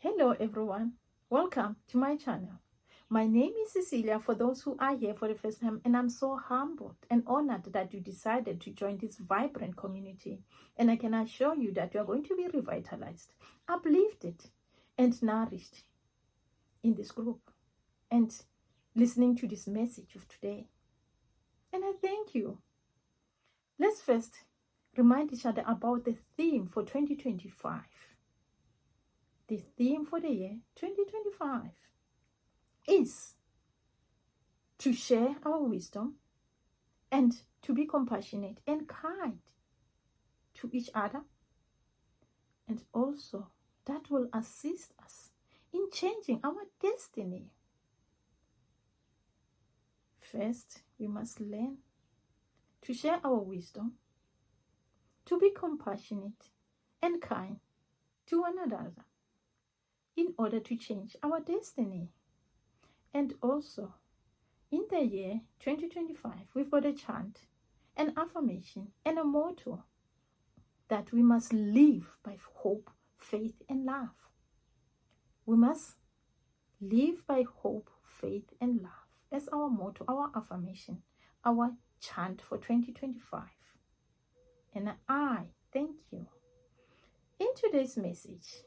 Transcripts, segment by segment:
Hello everyone, welcome to my channel. My name is Cecilia for those who are here for the first time, and I'm so humbled and honored that you decided to join this vibrant community. And I can assure you that you are going to be revitalized, uplifted, and nourished in this group and listening to this message of today. And I thank you. Let's first remind each other about the theme for 2025. The theme for the year 2025 is to share our wisdom and to be compassionate and kind to each other, and also that will assist us in changing our destiny. First, we must learn to share our wisdom, to be compassionate and kind to one another in order to change our destiny. And also, in the year 2025, we've got a chant, an affirmation, and a motto that we must live by hope, faith, and love. We must live by hope, faith, and love as our motto, our affirmation, our chant for 2025. And I thank you. In today's message,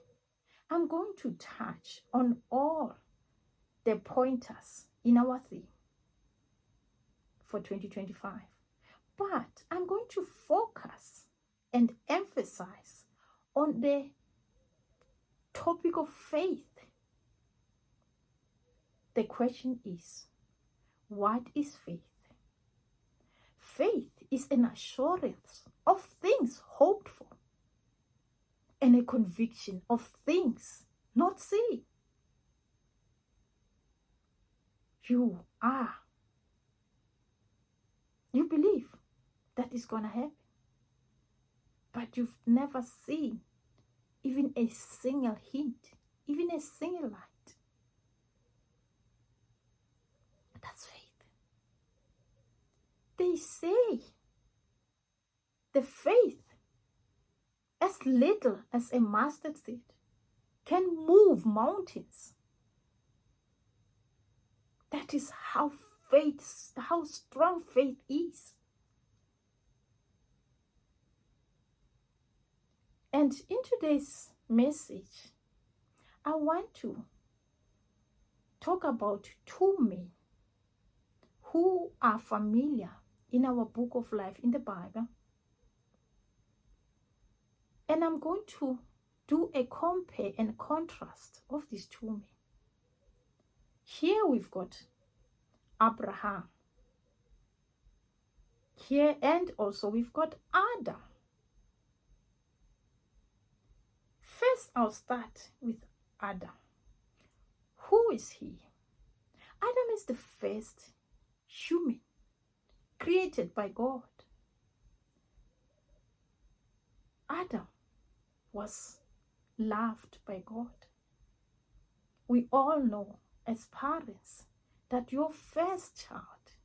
I'm going to touch on all the pointers in our theme for 2025. But I'm going to focus and emphasize on the topic of faith. The question is, what is faith? Faith is an assurance of things hoped for and a conviction of things not seen. You believe that is going to happen, but you've never seen even a single hint, even a single light. That's faith. They say the faith as little as a mustard seed can move mountains. That is how strong faith is. And in today's message, I want to talk about two men who are familiar in our book of life in the Bible. And I'm going to do a compare and contrast of these two men. Here we've got Abraham. Here and also we've got Adam. First, I'll start with Adam. Who is he? Adam is the first human created by God. Adam was loved by God. We all know as parents that your first child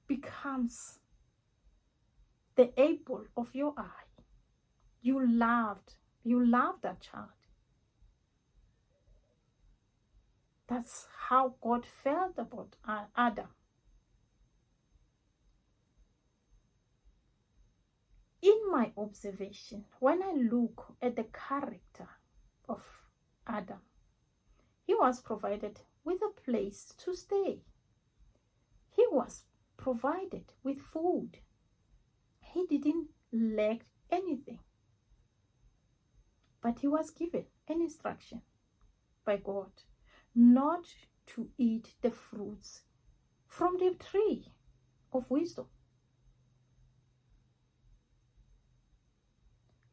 becomes the apple of your eye. You love that child. That's how God felt about Adam. In my observation, when I look at the character of Adam, he was provided with a place to stay. He was provided with food. He didn't lack anything. But he was given an instruction by God not to eat the fruits from the tree of wisdom.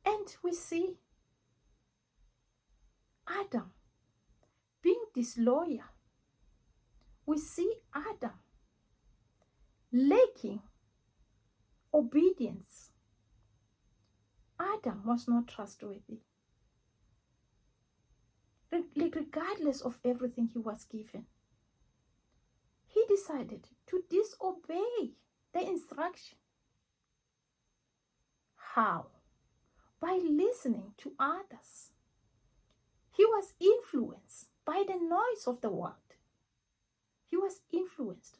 And we see Adam being disloyal. We see Adam lacking obedience. Adam was not trustworthy. Regardless of everything he was given, he decided to disobey the instruction. How? By listening to others. He was influenced influenced by the noise of the world. He was influenced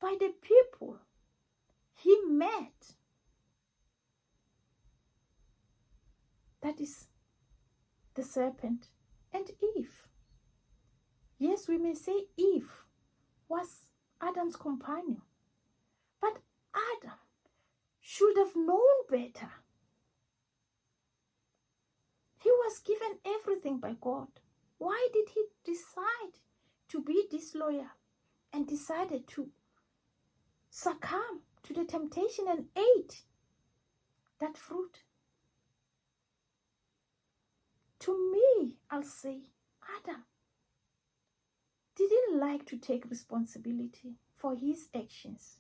by the people he met. That is the serpent and Eve. Yes, we may say Eve was Adam's companion, but Adam should have known better. He was given everything by God. Why did he decide to be disloyal and decided to succumb to the temptation and ate that fruit? To me, I'll say Adam didn't like to take responsibility for his actions.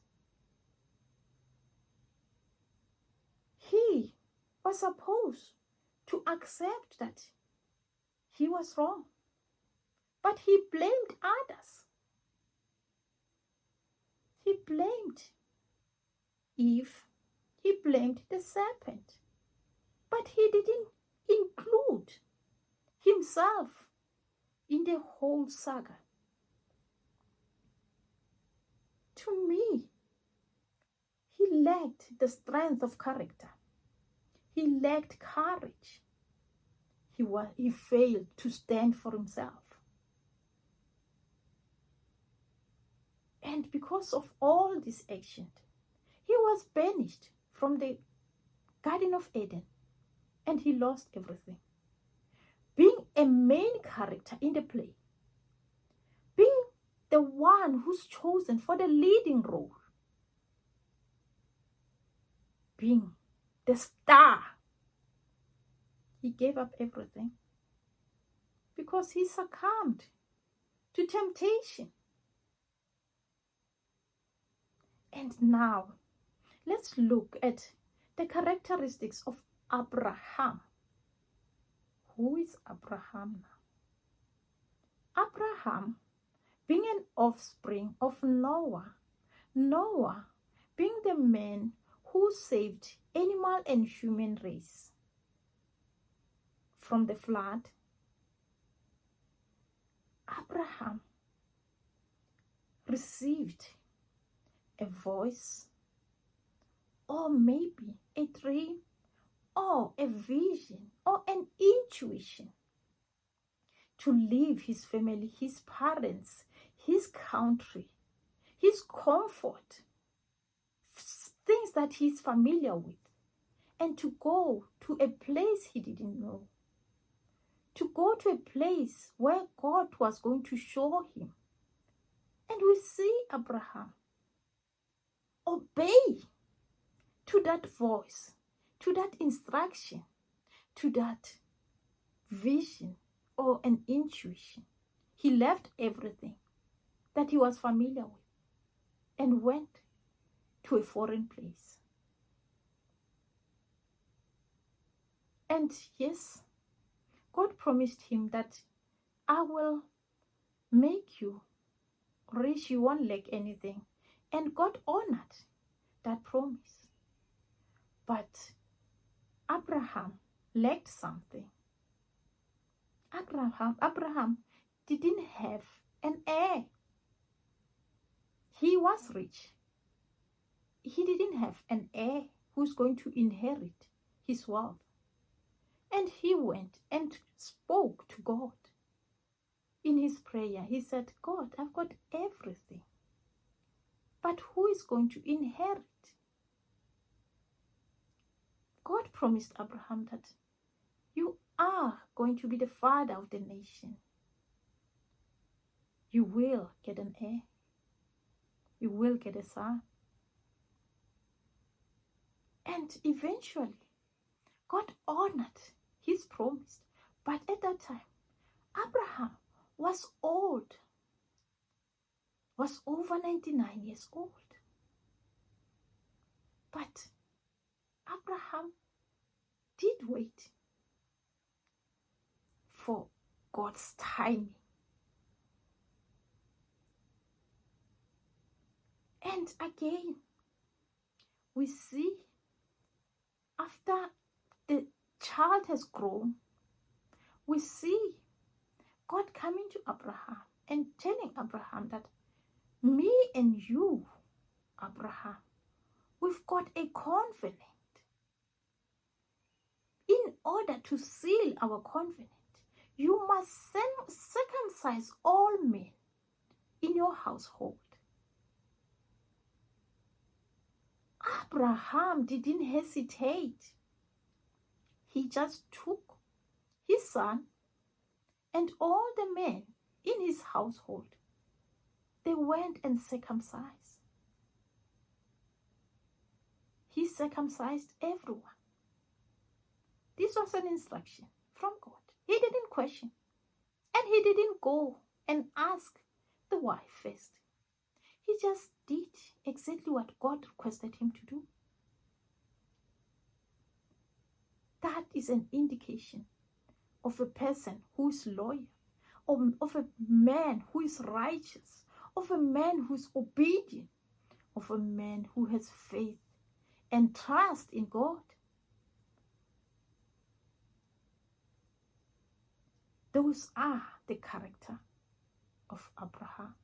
He was supposed to accept that he was wrong, but he blamed others. He blamed Eve, he blamed the serpent, but he didn't include himself in the whole saga. To me, he lacked the strength of character. He lacked courage. He failed to stand for himself. And because of all this action, he was banished from the Garden of Eden, and he lost everything. Being a main character in the play, being the one who's chosen for the leading role, being the star, he gave up everything because he succumbed to temptation. And now, let's look at the characteristics of Abraham. Who is Abraham now? Abraham being an offspring of Noah. Noah being the man who saved animal and human race from the flood. Abraham received a voice, or maybe a dream, or a vision, or an intuition to leave his family, his parents, his country, his comfort, things that he's familiar with, and to go to a place he didn't know, to go to a place where God was going to show him. And we see Abraham obey to that voice, to that instruction, to that vision or an intuition. He left everything that he was familiar with and went to a foreign place. And yes, God promised him that I will make you rich, you won't lack anything. And God honored that promise. But Abraham lacked something. Abraham didn't have an heir. He was rich. He didn't have an heir who's going to inherit his wealth. And he went and spoke to God. In his prayer, he said, God, I've got everything. But who is going to inherit? God promised Abraham that you are going to be the father of the nation. You will get an heir. You will get a son. And eventually, God honored his promise. But at that time, Abraham was old, was over 99 years old. But Abraham did wait for God's timing. And again, we see after the child has grown, we see coming to Abraham and telling Abraham that me and you, Abraham, we've got a covenant. In order to seal our covenant, you must circumcise all men in your household. Abraham didn't hesitate. He just took his son and all the men in his household. They went and circumcised. He circumcised everyone. This was an instruction from God. He didn't question. And he didn't go and ask the wife first. He just did exactly what God requested him to do. That is an indication of a person who is loyal, of a man who is righteous, of a man who is obedient, of a man who has faith and trust in God. Those are the character of Abraham.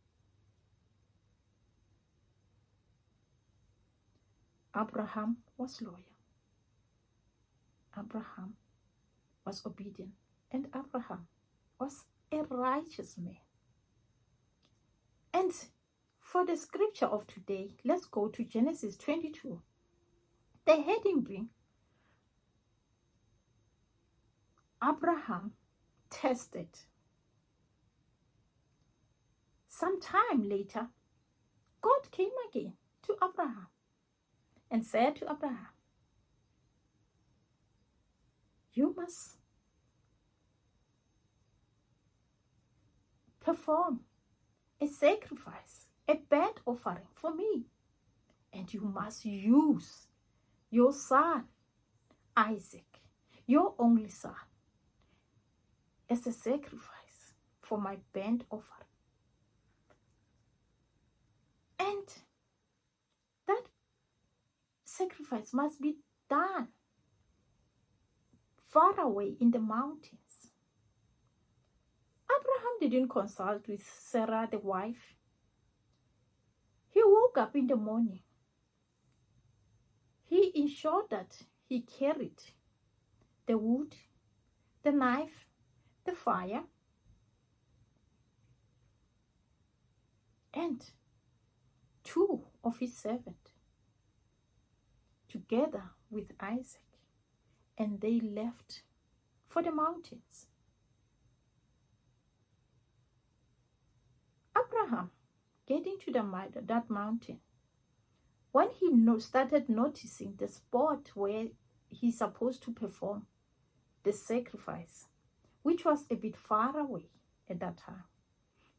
Abraham was loyal. Abraham was obedient. And Abraham was a righteous man. And for the scripture of today, let's go to Genesis 22. The heading being Abraham tested. Some time later, God came again to Abraham and said to Abraham, you must perform a sacrifice, a burnt offering for me. And you must use your son, Isaac, your only son, as a sacrifice for my burnt offering. And that sacrifice must be done far away in the mountains. Abraham didn't consult with Sarah, the wife. He woke up in the morning. He ensured that he carried the wood, the knife, the fire, and two of his servants together with Isaac, and they left for the mountains. Abraham getting to that mountain, when he started noticing the spot where he's supposed to perform the sacrifice, which was a bit far away at that time,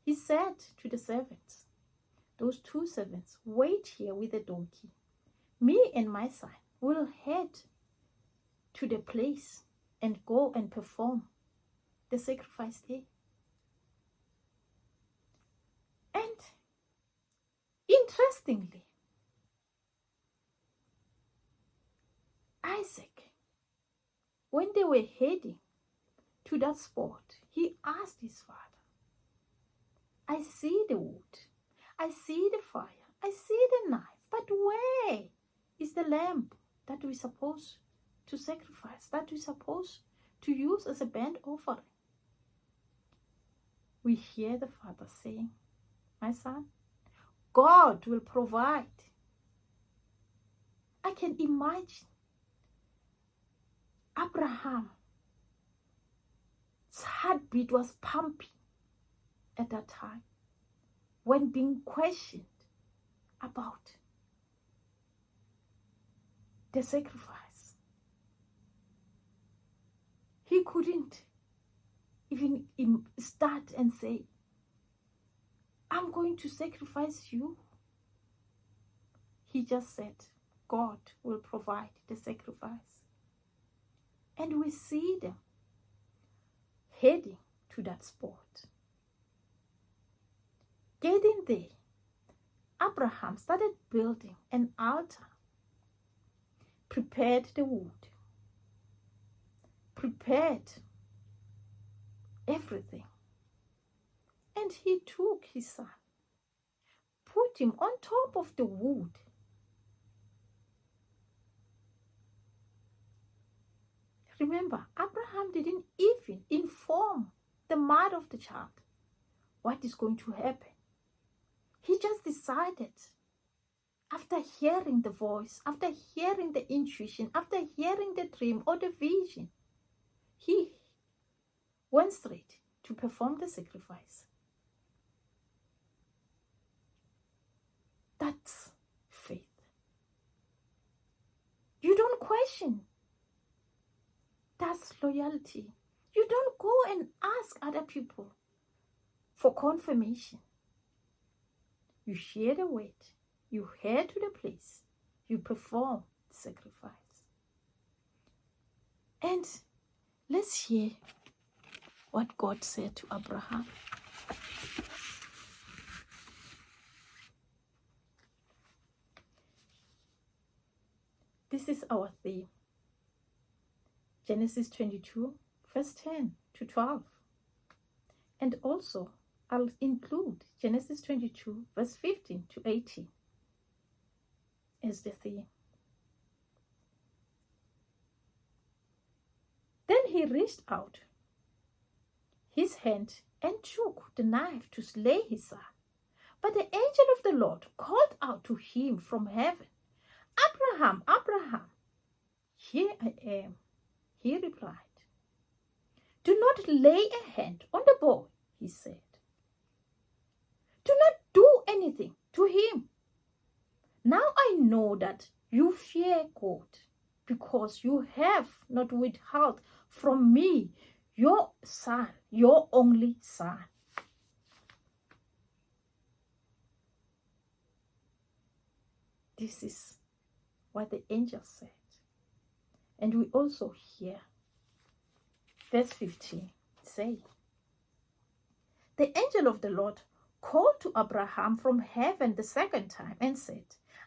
he said to the servants, those two servants, wait here with the donkey. Me and my son will head to the place and go and perform the sacrifice there. And interestingly, Isaac, when they were heading to that spot, he asked his father, I see the wood, I see the fire, I see the knife, but where is the lamb that we're supposed to sacrifice, that we're supposed to use as a burnt offering? We hear the father saying, my son, God will provide. I can imagine Abraham's heartbeat was pumping at that time when being questioned about the sacrifice. He couldn't even start and say, I'm going to sacrifice you. He just said, God will provide the sacrifice. And we see them heading to that spot. Getting there, Abraham started building an altar, prepared the wood, prepared everything. And he took his son, put him on top of the wood. Remember, Abraham didn't even inform the mother of the child what is going to happen. He just decided, after hearing the voice, after hearing the intuition, after hearing the dream or the vision, he went straight to perform the sacrifice. That's faith. You don't question. That's loyalty. You don't go and ask other people for confirmation. You share the word. You head to the place. You perform the sacrifice. And let's hear what God said to Abraham. This is our theme. Genesis 22, verse 10 to 12. And also, I'll include Genesis 22, verse 15 to 18 as the theme. Then he reached out his hand and took the knife to slay his son. But the angel of the Lord called out to him from heaven, Abraham, Abraham. Here I am. He replied, do not lay a hand on the boy, he said. Do not do anything to him. Now I know that you fear God, because you have not withheld from me your son, your only son. This is what the angel said. And we also hear verse 15 say, the angel of the Lord called to Abraham from heaven the second time and said,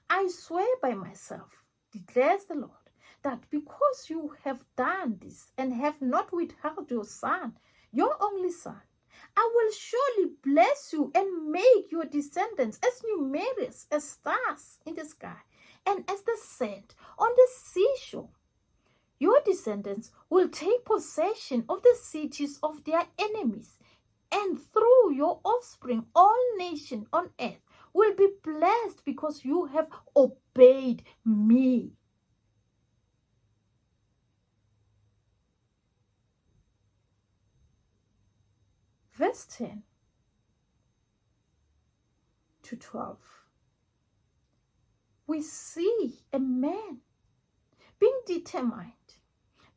I swear by myself, declares the Lord, that because you have done this and have not withheld your son, your only son, I will surely bless you and make your descendants as numerous as stars in the sky and as the sand on the seashore. Your descendants will take possession of the cities of their enemies, and through your offspring, all nations on earth will be blessed because you have obeyed me. Verse 10 to 12. We see a man being determined,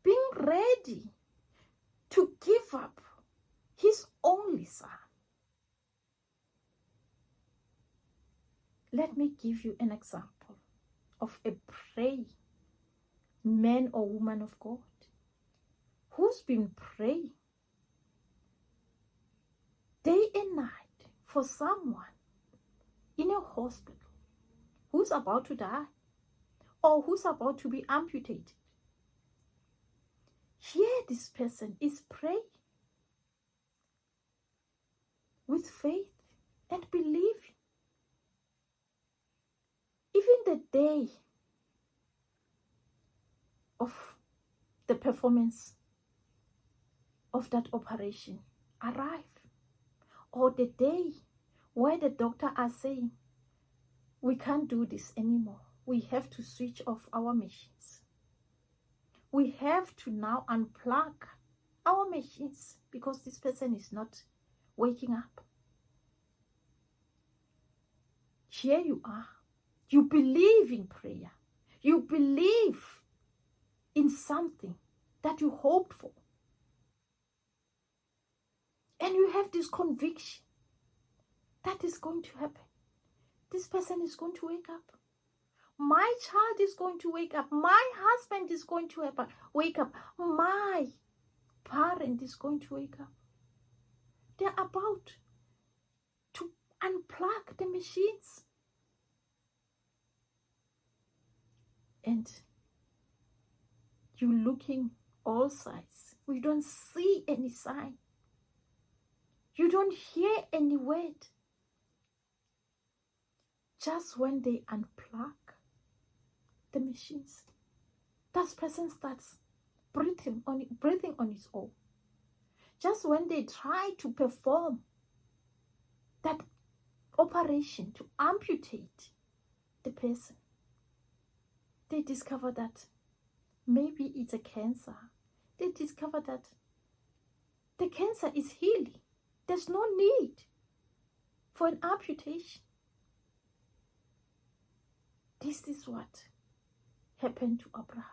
being ready to give up his only son. Let me give you an example of a praying man or woman of God who's been praying day and night for someone in a hospital who's about to die or who's about to be amputated. Here this person is praying with faith and believing. Even the day of the performance of that operation arrive, or the day where the doctor are saying, we can't do this anymore. We have to switch off our machines. We have to now unplug our machines because this person is not waking up. Here you are. You believe in prayer. You believe in something that you hoped for. And you have this conviction that is going to happen. This person is going to wake up. My child is going to wake up. My husband is going to wake up. My parent is going to wake up. They're about to unplug the machines. And you're looking all sides. We don't see any sign. You don't hear any word. Just when they unplug the machines, that person starts breathing on its own. Just when they try to perform that operation to amputate the person, they discover that maybe it's a cancer. They discover that the cancer is healing. There's no need for an amputation. This is what happened to Abraham.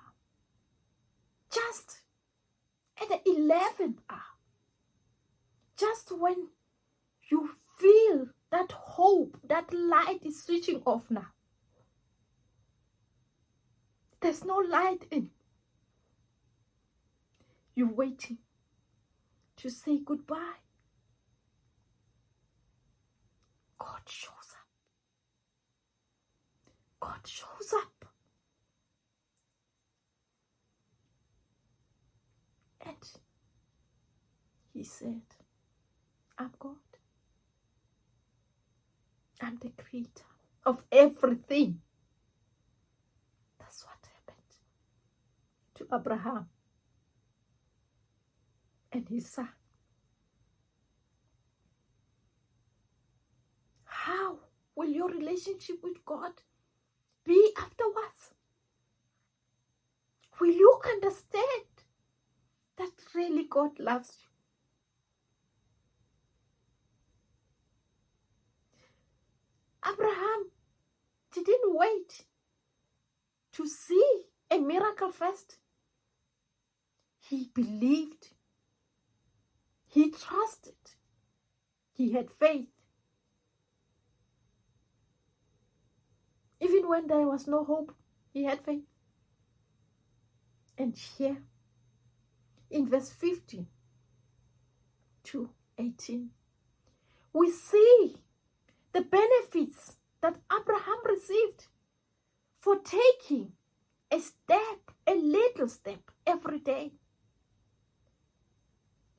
Just at the 11th hour, just when you feel that hope, that light is switching off now. There's no light in. You're waiting to say goodbye. God shows up. God shows up. And he said, I'm God. I'm the creator of everything. That's what happened to Abraham and his son. How will your relationship with God be afterwards? Will you understand that really God loves you? Abraham didn't wait to see a miracle first. He believed. He trusted. He had faith. Even when there was no hope, he had faith. And here, in verse 15 to 18, we see the benefits that Abraham received for taking a step, a little step every day.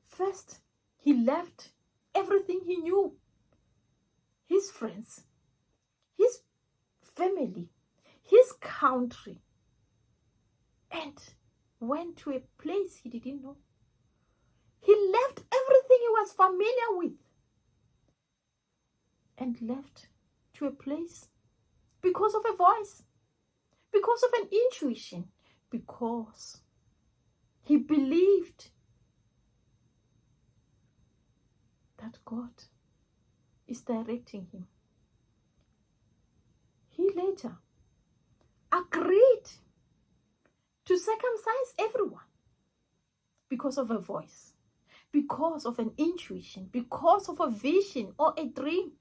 First, he left everything he knew, his friends, his family, his country, and went to a place he didn't know. He left everything he was familiar with and left to a place because of a voice, because of an intuition, because he believed that God is directing him. He later agreed to circumcise everyone because of a voice, because of an intuition, because of a vision or a dream.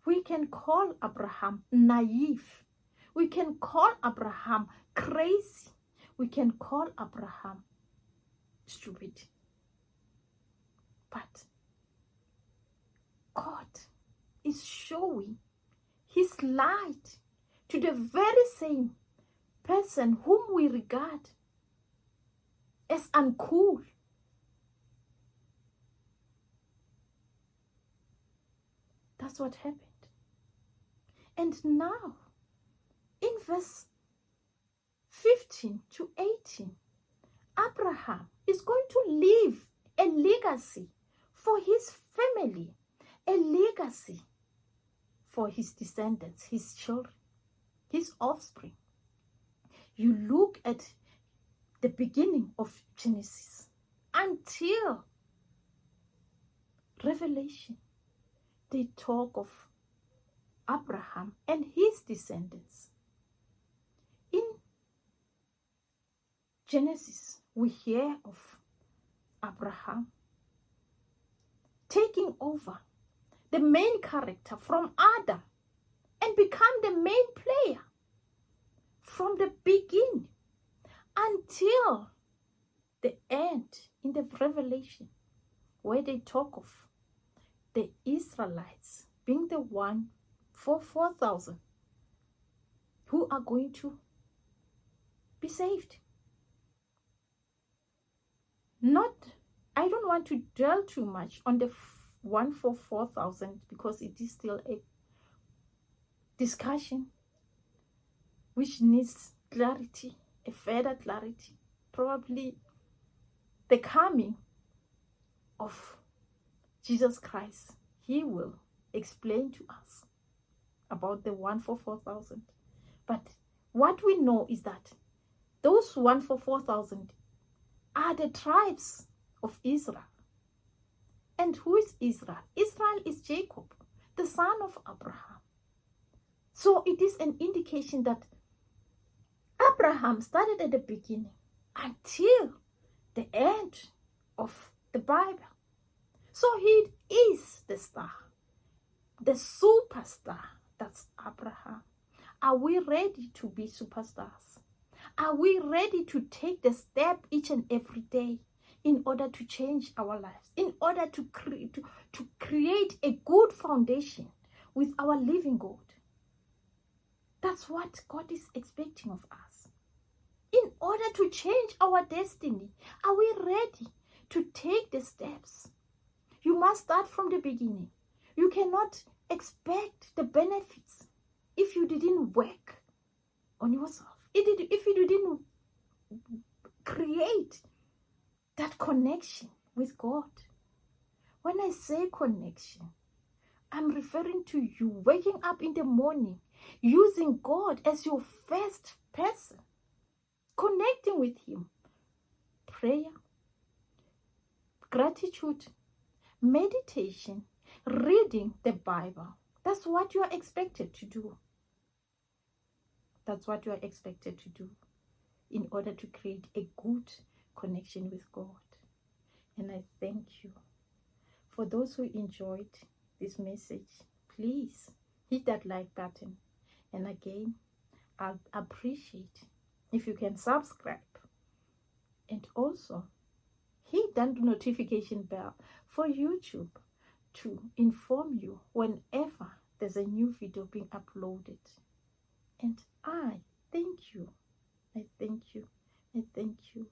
We can call Abraham naive. We can call Abraham crazy. We can call Abraham stupid. But God is showing his light to the very same person whom we regard as uncool. That's what happened. And now, in verse 15 to 18, Abraham is going to leave a legacy for his family, a legacy for his descendants, his children, his offspring. You look at the beginning of Genesis until Revelation, they talk of Abraham and his descendants. In Genesis, we hear of Abraham taking over the main character from Adam and become the main player from the beginning until the end in the Revelation, where they talk of the Israelites being the one for 4,000 who are going to be saved. Not I don't want to dwell too much on the 1 for 4,000 because it is still a discussion which needs clarity, a further clarity. Probably the coming of Jesus Christ, he will explain to us about the 1 for 4,000. But what we know is that those 1 for 4,000 are the tribes of Israel. And who is Israel? Israel is Jacob, the son of Abraham. So it is an indication that Abraham started at the beginning until the end of the Bible. So he is the star, the superstar. That's Abraham. Are we ready to be superstars? Are we ready to take the step each and every day in order to change our lives, in order to create a good foundation with our living God? That's what God is expecting of us. In order to change our destiny, are we ready to take the steps? You must start from the beginning. You cannot expect the benefits if you didn't work on yourself. If you didn't create that connection with God. When I say connection, I'm referring to you waking up in the morning, using God as your first person, connecting with him. Prayer, gratitude, meditation, reading the Bible. That's what you are expected to do. That's what you are expected to do in order to create a good connection with God. And I thank you. For those who enjoyed this message, please hit that like button. And again, I'll appreciate if you can subscribe. And also, hit that notification bell for YouTube to inform you whenever there's a new video being uploaded. And I thank you. I thank you. I thank you.